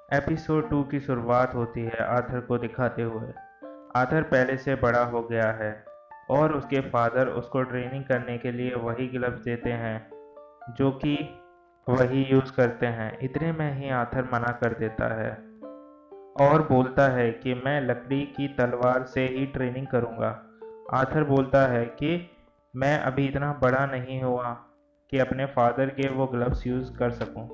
Episode 2 की शुरुआत होती है आर्थर को दिखाते हुए। आर्थर पहले से बड़ा हो गया है और उसके फादर उसको ट्रेनिंग करने के लिए वही ग्लव्स देते हैं जो कि वही यूज़ करते हैं। इतने में ही आर्थर मना कर देता है और बोलता है कि मैं लकड़ी की तलवार से ही ट्रेनिंग करूँगा। आर्थर बोलता है कि मैं अभी इतना बड़ा नहीं हुआ कि अपने फादर के वो ग्लव्स यूज़ कर सकूं।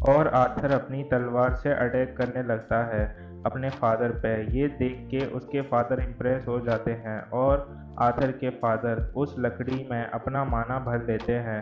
और आर्थर अपनी तलवार से अटैक करने लगता है अपने फादर पे। ये देख के उसके फादर इम्प्रेस हो जाते हैं और आर्थर के फादर उस लकड़ी में अपना माना भर लेते हैं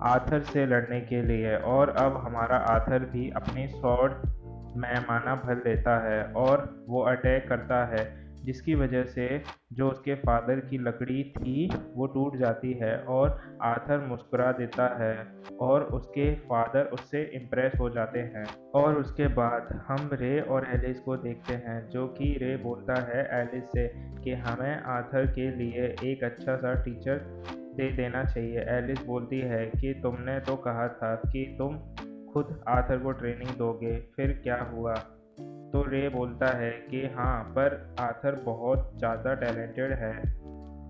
आर्थर से लड़ने के लिए। और अब हमारा आर्थर भी अपनी स्वॉर्ड में माना भर लेता है और वो अटैक करता है, जिसकी वजह से जो उसके फादर की लकड़ी थी वो टूट जाती है और आर्थर मुस्कुरा देता है और उसके फादर उससे इम्प्रेस हो जाते हैं। और उसके बाद हम रे और एलिस को देखते हैं, जो कि रे बोलता है एलिस से कि हमें आर्थर के लिए एक अच्छा सा टीचर दे देना चाहिए। एलिस बोलती है कि तुमने तो कहा था कि तुम खुद आर्थर को ट्रेनिंग दोगे, फिर क्या हुआ? तो रे बोलता है कि हाँ, पर आर्थर बहुत ज़्यादा टैलेंटेड है,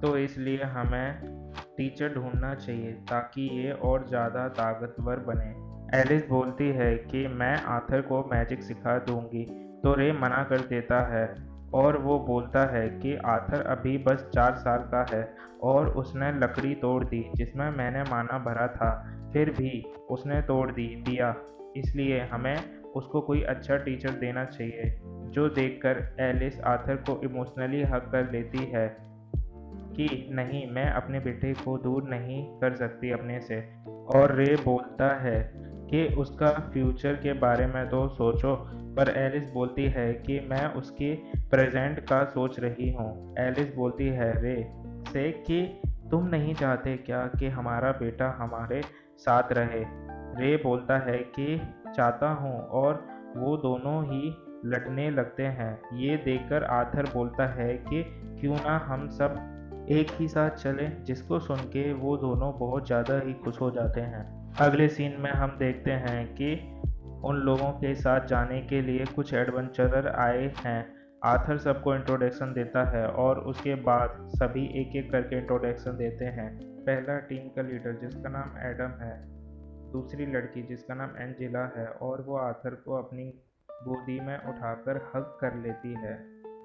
तो इसलिए हमें टीचर ढूंढना चाहिए ताकि ये और ज़्यादा ताकतवर बने। एलिस बोलती है कि मैं आर्थर को मैजिक सिखा दूंगी, तो रे मना कर देता है और वो बोलता है कि आर्थर अभी बस 4 साल का है और उसने लकड़ी तोड़ दी जिसमें मैंने माना भरा था, फिर भी उसने तोड़ दिया, इसलिए हमें उसको कोई अच्छा टीचर देना चाहिए। जो देखकर एलिस आर्थर को इमोशनली हग कर लेती है कि नहीं, मैं अपने बेटे को दूर नहीं कर सकती अपने से। और रे बोलता है कि उसका फ्यूचर के बारे में तो सोचो, पर एलिस बोलती है कि मैं उसके प्रेजेंट का सोच रही हूँ। एलिस बोलती है रे से कि तुम नहीं चाहते क्या कि हमारा बेटा हमारे साथ रहे? रे बोलता है कि चाहता हूँ, और वो दोनों ही लड़ने लगते हैं। ये देखकर आर्थर बोलता है कि क्यों ना हम सब एक ही साथ चले, जिसको सुन के वो दोनों बहुत ज़्यादा ही खुश हो जाते हैं। अगले सीन में हम देखते हैं कि उन लोगों के साथ जाने के लिए कुछ एडवेंचरर आए हैं। आर्थर सबको इंट्रोडक्शन देता है और उसके बाद सभी एक एक करके इंट्रोडक्शन देते हैं। पहला टीम का लीडर जिसका नाम एडम है, दूसरी लड़की जिसका नाम एंजेला है और वो आर्थर को अपनी गोदी में उठाकर हग कर लेती है,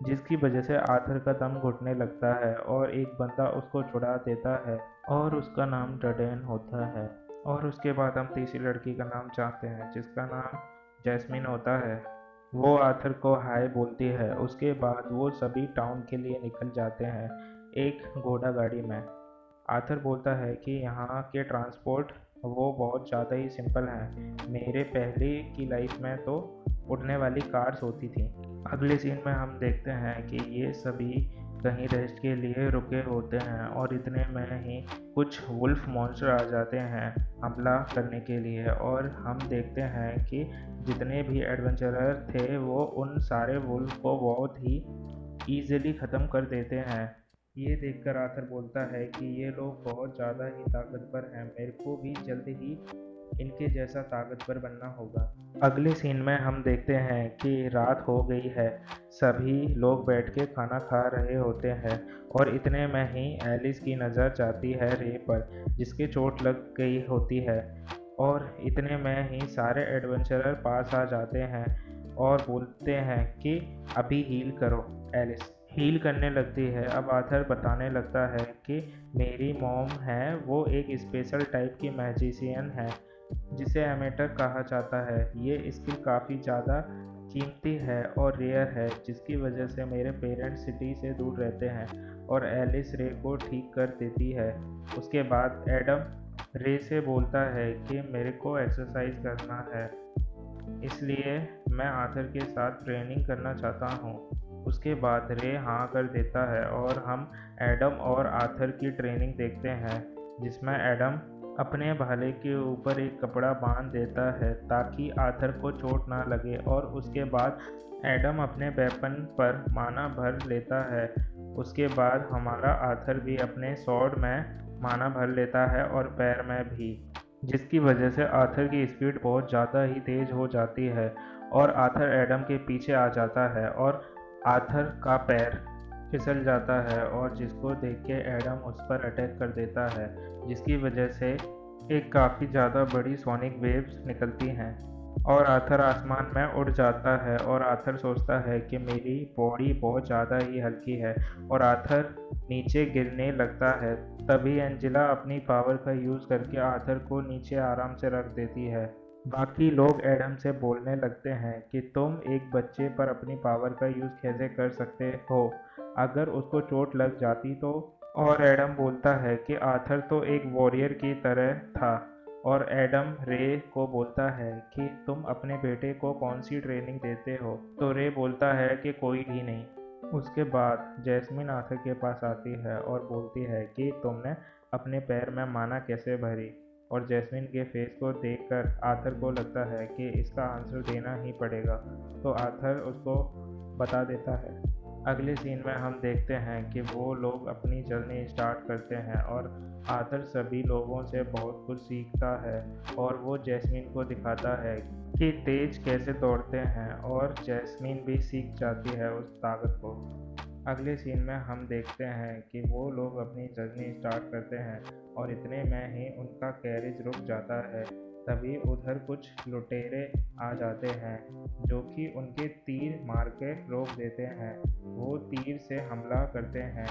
जिसकी वजह से आर्थर का दम घुटने लगता है और एक बंदा उसको छुड़ा देता है और उसका नाम डडेन होता है। और उसके बाद हम तीसरी लड़की का नाम जानते हैं जिसका नाम जैस्मिन होता है। वो आर्थर को हाय बोलती है। उसके बाद वो सभी टाउन के लिए निकल जाते हैं एक घोड़ा गाड़ी में। आर्थर बोलता है कि यहाँ के ट्रांसपोर्ट वो बहुत ज़्यादा ही सिंपल हैं। मेरे पहले की लाइफ में तो उड़ने वाली कार्स होती थी। अगले सीन में हम देखते हैं कि ये सभी कहीं रेस्ट के लिए रुके होते हैं और इतने में ही कुछ वुल्फ मॉन्स्टर आ जाते हैं हमला करने के लिए। और हम देखते हैं कि जितने भी एडवेंचरर थे वो उन सारे वुल्फ को बहुत ही ईजिली ख़त्म कर देते हैं। ये देखकर आर्थर बोलता है कि ये लोग बहुत ज़्यादा ही ताकतवर हैं, मेरे को भी जल्द ही इनके जैसा ताकतवर बनना होगा। अगले सीन में हम देखते हैं कि रात हो गई है, सभी लोग बैठ के खाना खा रहे होते हैं और इतने में ही एलिस की नज़र जाती है रे पर, जिसके चोट लग गई होती है। और इतने में ही सारे एडवेंचरर पास आ जाते हैं और बोलते हैं कि अभी हील करो। एलिस हील करने लगती है। अब आर्थर बताने लगता है कि मेरी मॉम है, वो एक स्पेशल टाइप की मैजिशियन है जिसे एमेटर कहा जाता है। ये स्किल काफ़ी ज़्यादा कीमती है और रेयर है, जिसकी वजह से मेरे पेरेंट्स सिटी से दूर रहते हैं। और एलिस रे को ठीक कर देती है। उसके बाद एडम रे से बोलता है कि मेरे को एक्सरसाइज करना है, इसलिए मैं आर्थर के साथ ट्रेनिंग करना चाहता हूँ। उसके बाद रे हाँ कर देता है और हम एडम और आर्थर की ट्रेनिंग देखते हैं, जिसमें एडम अपने भाले के ऊपर एक कपड़ा बांध देता है ताकि आर्थर को चोट ना लगे। और उसके बाद एडम अपने वेपन पर माना भर लेता है। उसके बाद हमारा आर्थर भी अपने स्वॉर्ड में माना भर लेता है और पैर में भी। जिसकी वजह से आर्थर की स्पीड बहुत ज़्यादा ही तेज़ हो जाती है और आर्थर एडम के पीछे आ जाता है और आर्थर का पैर फिसल जाता है और जिसको देख के एडम उस पर अटैक कर देता है, जिसकी वजह से एक काफ़ी ज़्यादा बड़ी सोनिक वेव्स निकलती हैं और आर्थर आसमान में उड़ जाता है और आर्थर सोचता है कि मेरी बॉडी बहुत ज़्यादा ही हल्की है और आर्थर नीचे गिरने लगता है। तभी एंजेला अपनी पावर का यूज़ करके आर्थर को नीचे आराम से रख देती है। बाकी लोग एडम से बोलने लगते हैं कि तुम एक बच्चे पर अपनी पावर का यूज़ कैसे कर सकते हो, अगर उसको चोट लग जाती तो। और एडम बोलता है कि आर्थर तो एक वॉरियर की तरह था और एडम रे को बोलता है कि तुम अपने बेटे को कौन सी ट्रेनिंग देते हो, तो रे बोलता है कि कोई भी नहीं। उसके बाद जैस्मिन आर्थर के पास आती है और बोलती है कि तुमने अपने पैर में माना कैसे भरी, और जैस्मिन के फेस को देखकर आर्थर को लगता है कि इसका आंसर देना ही पड़ेगा, तो आर्थर उसको बता देता है। अगले सीन में हम देखते हैं कि वो लोग अपनी जर्नी स्टार्ट करते हैं और आर्थर सभी लोगों से बहुत कुछ सीखता है और वो जैस्मिन को दिखाता है कि तेज कैसे दौड़ते हैं और जैस्मिन भी सीख जाती है उस ताकत को। अगले सीन में हम देखते हैं कि वो लोग अपनी जर्नी स्टार्ट करते हैं और इतने में ही उनका कैरेज रुक जाता है। तभी उधर कुछ लुटेरे आ जाते हैं जो कि उनके तीर मार के रोक देते हैं। वो तीर से हमला करते हैं।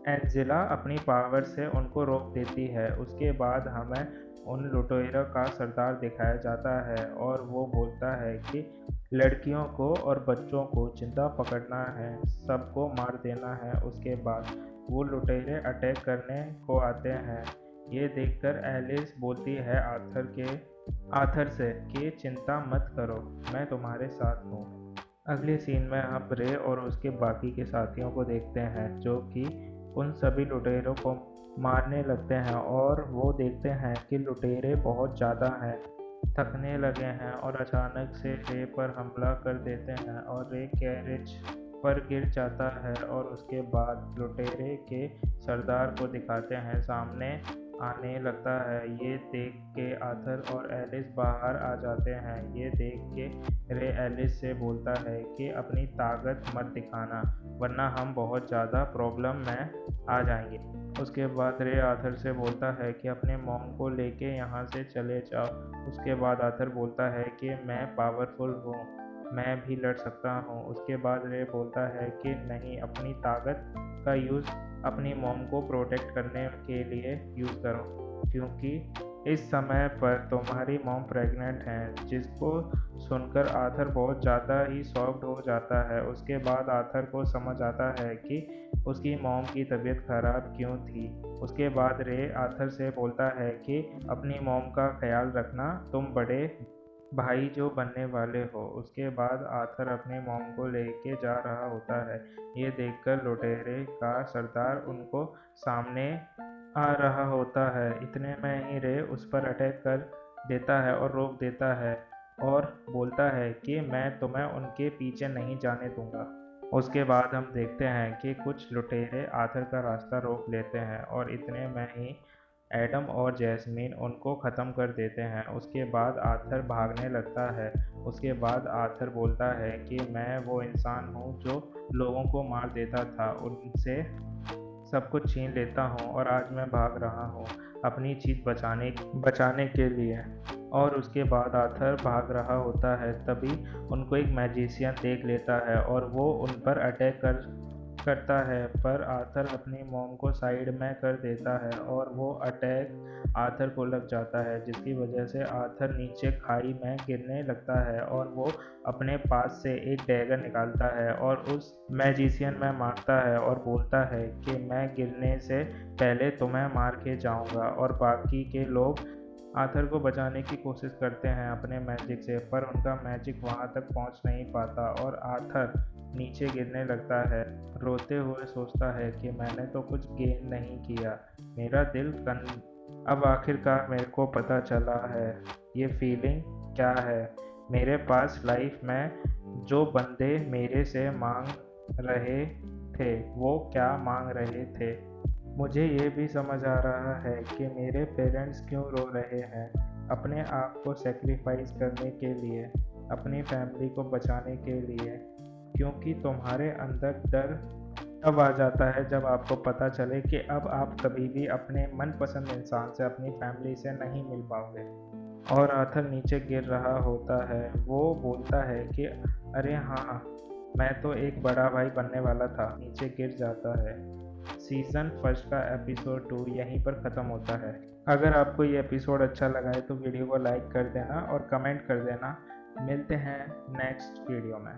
एंजेला अपनी पावर से उनको रोक देती है। उसके बाद हमें उन लुटेरों का सरदार दिखाया जाता है और वो बोलता है कि लड़कियों को और बच्चों को जिंदा पकड़ना है, सबको मार देना है। उसके बाद वो लुटेरे अटैक करने को आते हैं। ये देखकर एलिस बोलती है आर्थर से कि चिंता मत करो, मैं तुम्हारे साथ हूँ। अगले सीन में हम रे और उसके बाकी के साथियों को देखते हैं जो कि उन सभी लुटेरों को मारने लगते हैं और वो देखते हैं कि लुटेरे बहुत ज़्यादा हैं, थकने लगे हैं और अचानक से रे पर हमला कर देते हैं और रे कैरेज पर गिर जाता है और उसके बाद लुटेरे के सरदार को दिखाते हैं सामने आने लगता है। ये देख के आर्थर और एलिस बाहर आ जाते हैं। ये देख के रे एलिस से बोलता है कि अपनी ताकत मत दिखाना वरना हम बहुत ज़्यादा प्रॉब्लम में आ जाएंगे। उसके बाद रे आर्थर से बोलता है कि अपने मॉम को लेके यहाँ से चले जाओ। उसके बाद आर्थर बोलता है कि मैं पावरफुल हूँ, मैं भी लड़ सकता हूँ। उसके बाद रे बोलता है कि नहीं, अपनी ताकत का यूज़ अपनी मॉम को प्रोटेक्ट करने के लिए यूज़ करो, क्योंकि इस समय पर तुम्हारी मॉम प्रेग्नेंट हैं। जिसको सुनकर आर्थर बहुत ज़्यादा ही शॉक्ड हो जाता है। उसके बाद आर्थर को समझ आता है कि उसकी मॉम की तबीयत खराब क्यों थी। उसके बाद रे आर्थर से बोलता है कि अपनी मॉम का ख्याल रखना, तुम बड़े भाई जो बनने वाले हो। उसके बाद आर्थर अपने मॉम को लेके जा रहा होता है। ये देखकर लुटेरे का सरदार उनको सामने आ रहा होता है। इतने में ही रे उस पर अटैक कर देता है और रोक देता है और बोलता है कि मैं तुम्हें उनके पीछे नहीं जाने दूंगा। उसके बाद हम देखते हैं कि कुछ लुटेरे आर्थर का रास्ता रोक लेते हैं और इतने में ही एडम और जैस्मिन उनको ख़त्म कर देते हैं। उसके बाद आर्थर भागने लगता है। उसके बाद आर्थर बोलता है कि मैं वो इंसान हूँ जो लोगों को मार देता था, उनसे सब कुछ छीन लेता हूँ और आज मैं भाग रहा हूँ अपनी चीज़ बचाने के लिए। और उसके बाद आर्थर भाग रहा होता है। तभी उनको एक मैजिशियन देख लेता है और वो उन पर अटैक करता है, पर आर्थर अपनी मॉम को साइड में कर देता है और वो अटैक आर्थर को लग जाता है, जिसकी वजह से आर्थर नीचे खाई में गिरने लगता है और वो अपने पास से एक डैगर निकालता है और उस मैजिशियन में मारता है और बोलता है कि मैं गिरने से पहले तुम्हें मार के जाऊंगा। और बाकी के लोग आर्थर को बचाने की कोशिश करते हैं अपने मैजिक से, पर उनका मैजिक वहां तक पहुंच नहीं पाता और आर्थर नीचे गिरने लगता है। रोते हुए सोचता है कि मैंने तो कुछ गेन नहीं किया, मेरा दिल अब आखिरकार मेरे को पता चला है ये फीलिंग क्या है। मेरे पास लाइफ में जो बंदे मेरे से मांग रहे थे वो क्या मांग रहे थे। मुझे ये भी समझ आ रहा है कि मेरे पेरेंट्स क्यों रो रहे हैं। अपने आप को सेक्रीफाइस करने के लिए, अपनी फैमिली को बचाने के लिए, क्योंकि तुम्हारे अंदर डर तब आ जाता है जब आपको पता चले कि अब आप कभी भी अपने मनपसंद इंसान से, अपनी फैमिली से नहीं मिल पाओगे। और आर्थर नीचे गिर रहा होता है। वो बोलता है कि अरे हाँ, मैं तो एक बड़ा भाई बनने वाला था। नीचे गिर जाता है। सीज़न फर्स्ट का एपिसोड 2 यहीं पर ख़त्म होता है। अगर आपको ये एपिसोड अच्छा लगा है तो वीडियो को लाइक कर देना और कमेंट कर देना। मिलते हैं नेक्स्ट वीडियो में।